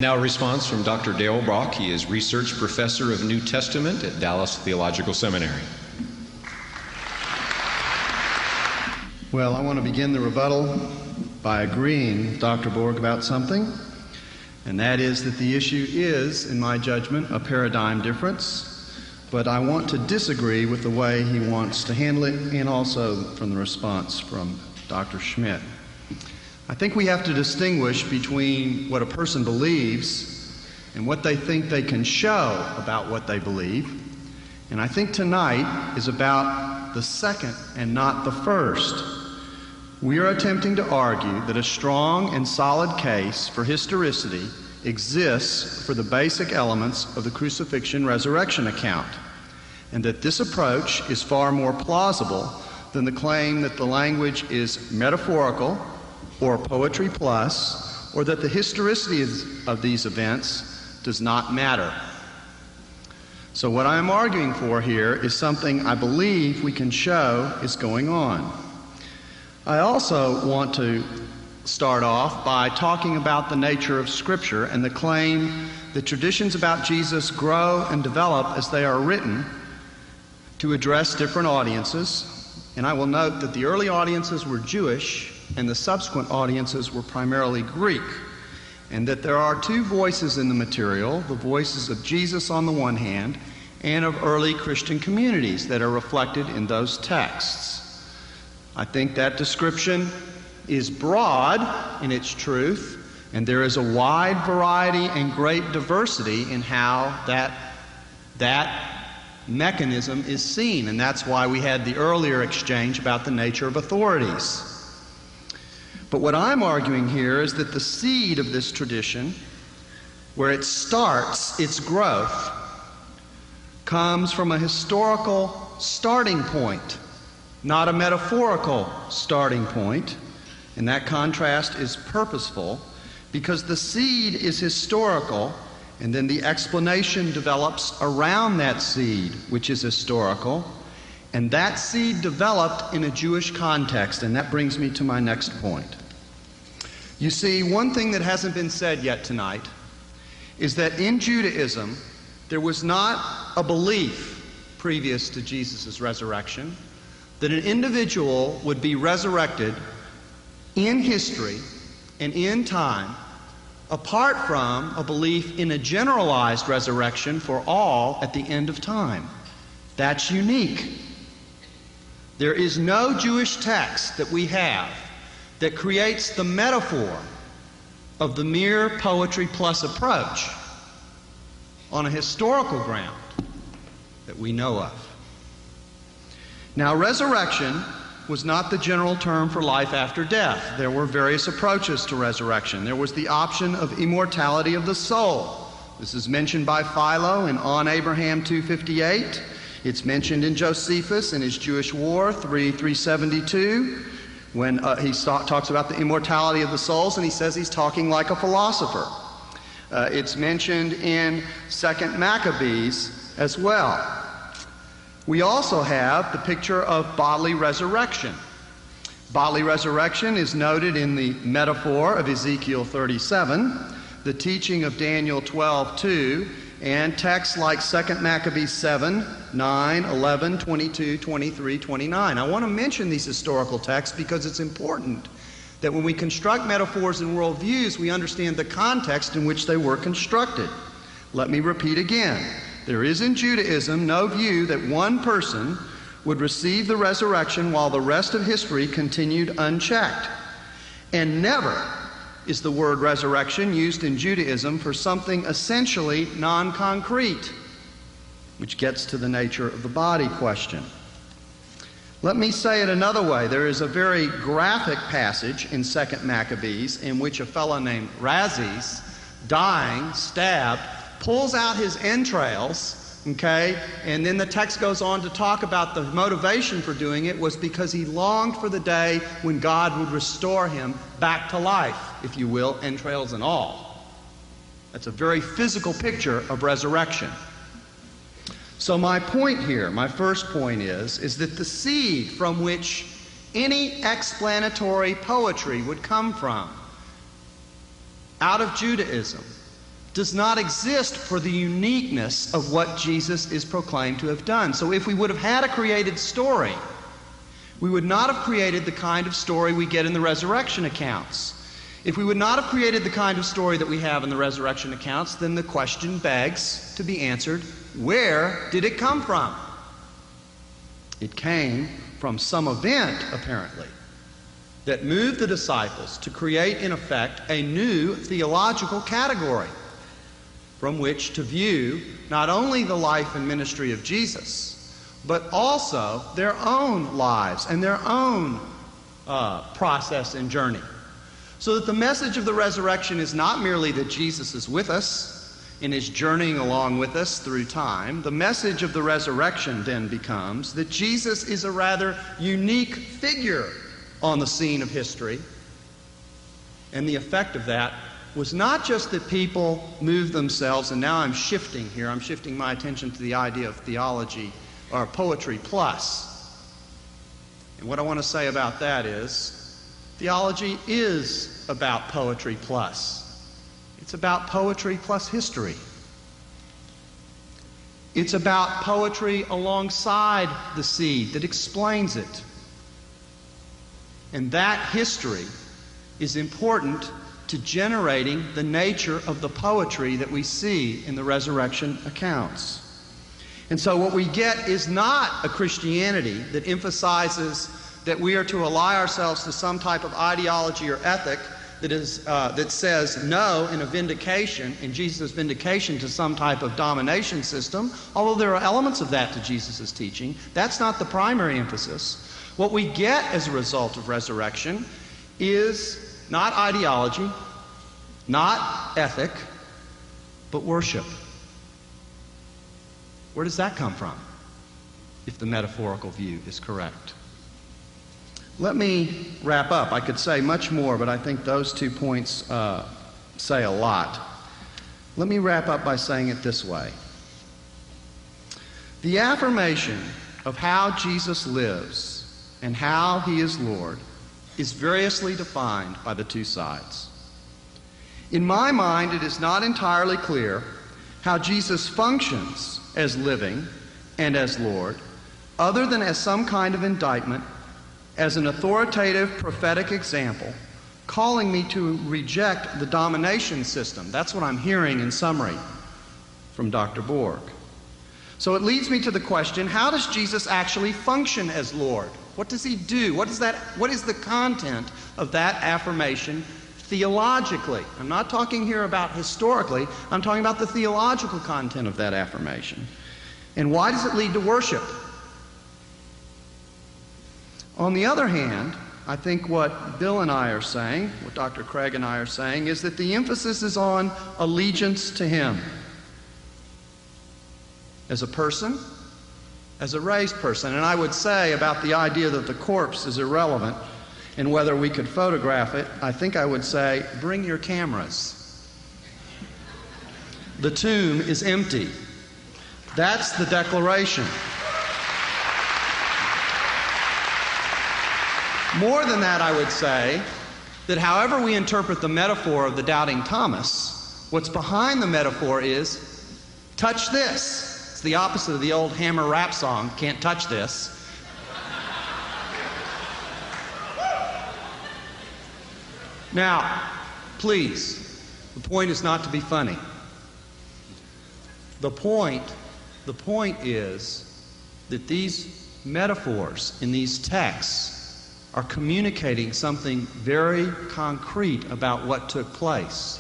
Now a response from Dr. Darrell Bock. He is Research Professor of New Testament at Dallas Theological Seminary. Well, I want to begin the rebuttal by agreeing with Dr. Borg about something, and that is that the issue is, in my judgment, a paradigm difference, but I want to disagree with the way he wants to handle it and also from the response from Dr. Schmidt. I think we have to distinguish between what a person believes and what they think they can show about what they believe. And I think tonight is about the second and not the first. We are attempting to argue that a strong and solid case for historicity exists for the basic elements of the crucifixion-resurrection account, and that this approach is far more plausible than the claim that the language is metaphorical or poetry plus, or that the historicity of these events does not matter. So what I am arguing for here is something I believe we can show is going on. I also want to start off by talking about the nature of Scripture and the claim that traditions about Jesus grow and develop as they are written to address different audiences. And I will note that the early audiences were Jewish and the subsequent audiences were primarily Greek, and that there are two voices in the material, the voices of Jesus on the one hand and of early Christian communities that are reflected in those texts. I think that description is broad in its truth, and there is a wide variety and great diversity in how that mechanism is seen, and that's why we had the earlier exchange about the nature of authorities. But what I'm arguing here is that the seed of this tradition, where it starts its growth, comes from a historical starting point, not a metaphorical starting point. And that contrast is purposeful because the seed is historical, and then the explanation develops around that seed, which is historical. And that seed developed in a Jewish context, and that brings me to my next point. You see, one thing that hasn't been said yet tonight is that in Judaism, there was not a belief previous to Jesus' resurrection that an individual would be resurrected in history and in time apart from a belief in a generalized resurrection for all at the end of time. That's unique. There is no Jewish text that we have that creates the metaphor of the mere poetry plus approach on a historical ground that we know of. Now, resurrection was not the general term for life after death. There were various approaches to resurrection. There was the option of immortality of the soul. This is mentioned by Philo in On Abraham 2:58. It's mentioned in Josephus in his Jewish War 372, when he talks about the immortality of the souls, and he says he's talking like a philosopher. It's mentioned in 2 Maccabees as well. We also have the picture of bodily resurrection. Bodily resurrection is noted in the metaphor of Ezekiel 37, the teaching of Daniel 12:2, and texts like 2 Maccabees 7, 9, 11, 22, 23, 29. I want to mention these historical texts because it's important that when we construct metaphors and worldviews, we understand the context in which they were constructed. Let me repeat again. There is in Judaism no view that one person would receive the resurrection while the rest of history continued unchecked. And never is the word resurrection used in Judaism for something essentially non-concrete, which gets to the nature of the body question. Let me say it another way. There is a very graphic passage in 2 Maccabees in which a fellow named Razes, dying, stabbed, pulls out his entrails, okay, and then the text goes on to talk about the motivation for doing it was because he longed for the day when God would restore him back to life, if you will, entrails and all. That's a very physical picture of resurrection. So my point here, my first point is that the seed from which any explanatory poetry would come from, out of Judaism, does not exist for the uniqueness of what Jesus is proclaimed to have done. So if we would have had a created story, we would not have created the kind of story we get in the resurrection accounts. If we would not have created the kind of story that we have in the resurrection accounts, then the question begs to be answered, where did it come from? It came from some event, apparently, that moved the disciples to create, in effect, a new theological category from which to view not only the life and ministry of Jesus, but also their own lives and their own process and journey. So that the message of the resurrection is not merely that Jesus is with us and is journeying along with us through time. The message of the resurrection then becomes that Jesus is a rather unique figure on the scene of history. And the effect of that was not just that people moved themselves, and now I'm shifting here, I'm shifting my attention to the idea of theology or poetry plus. And what I want to say about that is, theology is about poetry plus. It's about poetry plus history. It's about poetry alongside the seed that explains it. And that history is important to generating the nature of the poetry that we see in the resurrection accounts. And so what we get is not a Christianity that emphasizes that we are to ally ourselves to some type of ideology or ethic that says no in a vindication, in Jesus' vindication, to some type of domination system, although there are elements of that to Jesus' teaching. That's not the primary emphasis. What we get as a result of resurrection is not ideology, not ethic, but worship. Where does that come from, if the metaphorical view is correct? Let me wrap up. I could say much more, but I think those 2 points say a lot. Let me wrap up by saying it this way. The affirmation of how Jesus lives and how he is Lord is variously defined by the two sides. In my mind, it is not entirely clear how Jesus functions as living and as Lord, other than as some kind of indictment, as an authoritative prophetic example, calling me to reject the domination system. That's what I'm hearing in summary from Dr. Borg. So it leads me to the question, how does Jesus actually function as Lord? What does he do? What is the content of that affirmation theologically? I'm not talking here about historically, I'm talking about the theological content of that affirmation. And why does it lead to worship? On the other hand, I think what Bill and I are saying, what Dr. Craig and I are saying, is that the emphasis is on allegiance to him. As a person, as a raised person. And I would say about the idea that the corpse is irrelevant and whether we could photograph it, I think I would say, bring your cameras. The tomb is empty. That's the declaration. More than that, I would say that however we interpret the metaphor of the doubting Thomas, what's behind the metaphor is, touch this. It's the opposite of the old Hammer rap song, can't touch this. Now, please, the point is not to be funny. The point is that these metaphors in these texts are communicating something very concrete about what took place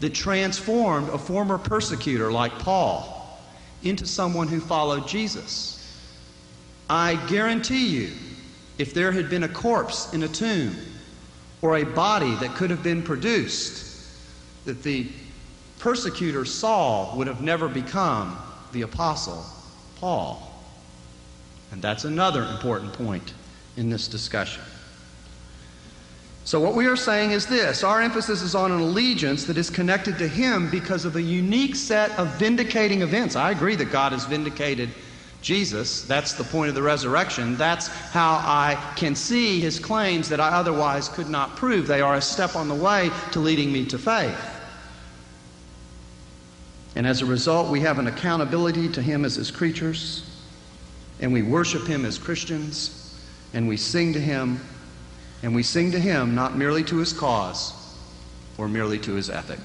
that transformed a former persecutor like Paul into someone who followed Jesus. I guarantee you, if there had been a corpse in a tomb or a body that could have been produced, that the persecutor Saul would have never become the apostle Paul. And that's another important point in this discussion. So what we are saying is this: our emphasis is on an allegiance that is connected to him because of a unique set of vindicating events. I agree that God has vindicated Jesus. That's the point of the resurrection. That's how I can see his claims that I otherwise could not prove. They are a step on the way to leading me to faith. And as a result, we have an accountability to Him as His creatures, and we worship Him as Christians, and we sing to Him, and we sing to Him not merely to His cause or merely to His ethic.